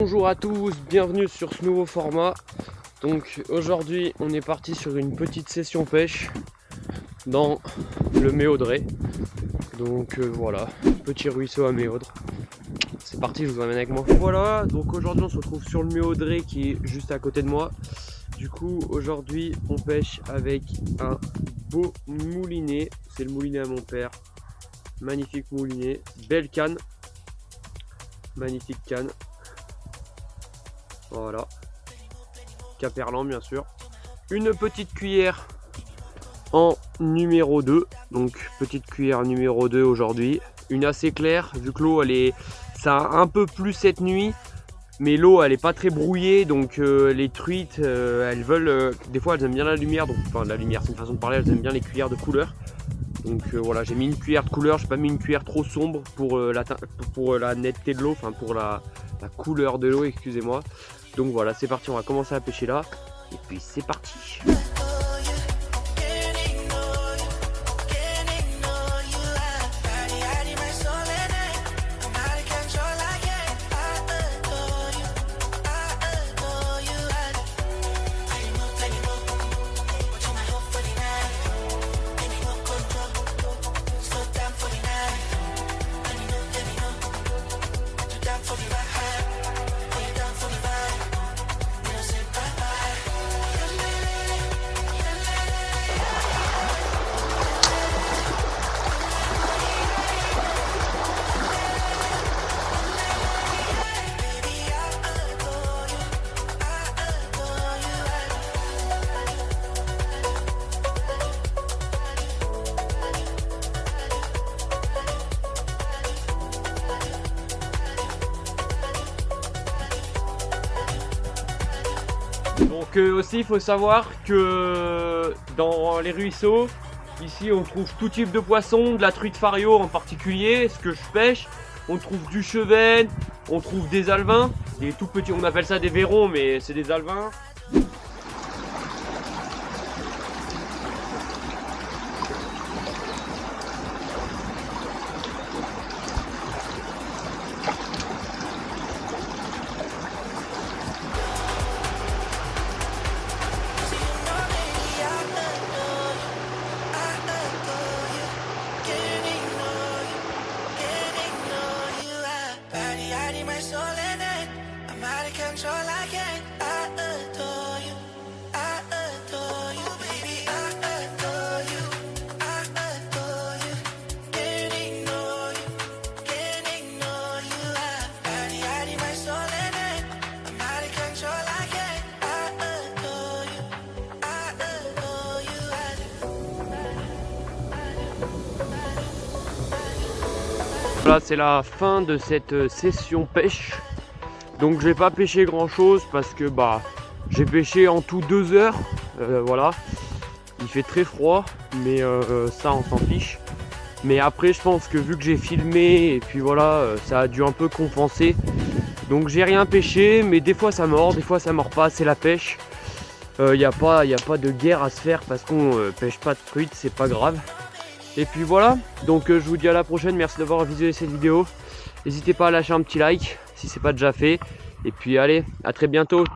Bonjour à tous, bienvenue sur ce nouveau format. Donc aujourd'hui on est parti sur une petite session pêche dans le Méaudré. Donc voilà, petit ruisseau à Méaudre. C'est parti, je vous emmène avec moi. Voilà, donc aujourd'hui on se retrouve sur le Méaudré qui est juste à côté de moi. Du coup aujourd'hui on pêche avec un beau moulinet. C'est le moulinet à mon père. Magnifique moulinet, belle canne. Magnifique canne. Voilà, Caperlan bien sûr. Une petite cuillère en numéro 2. Donc petite cuillère numéro 2 aujourd'hui. Une assez claire, vu que l'eau elle est. Ça a un peu plu cette nuit, mais l'eau elle est pas très brouillée. Donc les truites elles veulent. Des fois elles aiment bien la lumière. Donc enfin la lumière c'est une façon de parler, elles aiment bien les cuillères de couleur. Donc voilà, j'ai mis une cuillère de couleur, j'ai pas mis une cuillère trop sombre pour la netteté de l'eau, enfin pour la couleur de l'eau, excusez-moi. Donc voilà, c'est parti, on va commencer à pêcher là. Et puis c'est parti. Donc aussi il faut savoir que dans les ruisseaux, ici on trouve tout type de poissons, de la truite fario en particulier, ce que je pêche. On trouve du chevenne, on trouve des alevins, des tout petits, on appelle ça des vairons mais c'est des alevins. Voilà, c'est la fin de cette session pêche. Donc j'ai pas pêché grand chose parce que j'ai pêché en tout 2 heures. Voilà, il fait très froid, mais ça on s'en fiche. Mais après je pense que vu que j'ai filmé et puis voilà, ça a dû un peu compenser. Donc j'ai rien pêché, mais des fois ça mord, des fois ça mord pas, c'est la pêche. Y a pas de guerre à se faire parce qu'on pêche pas de truite, c'est pas grave. Et puis voilà, donc je vous dis à la prochaine, merci d'avoir visionné cette vidéo. N'hésitez pas à lâcher un petit like si c'est pas déjà fait. Et puis allez, à très bientôt.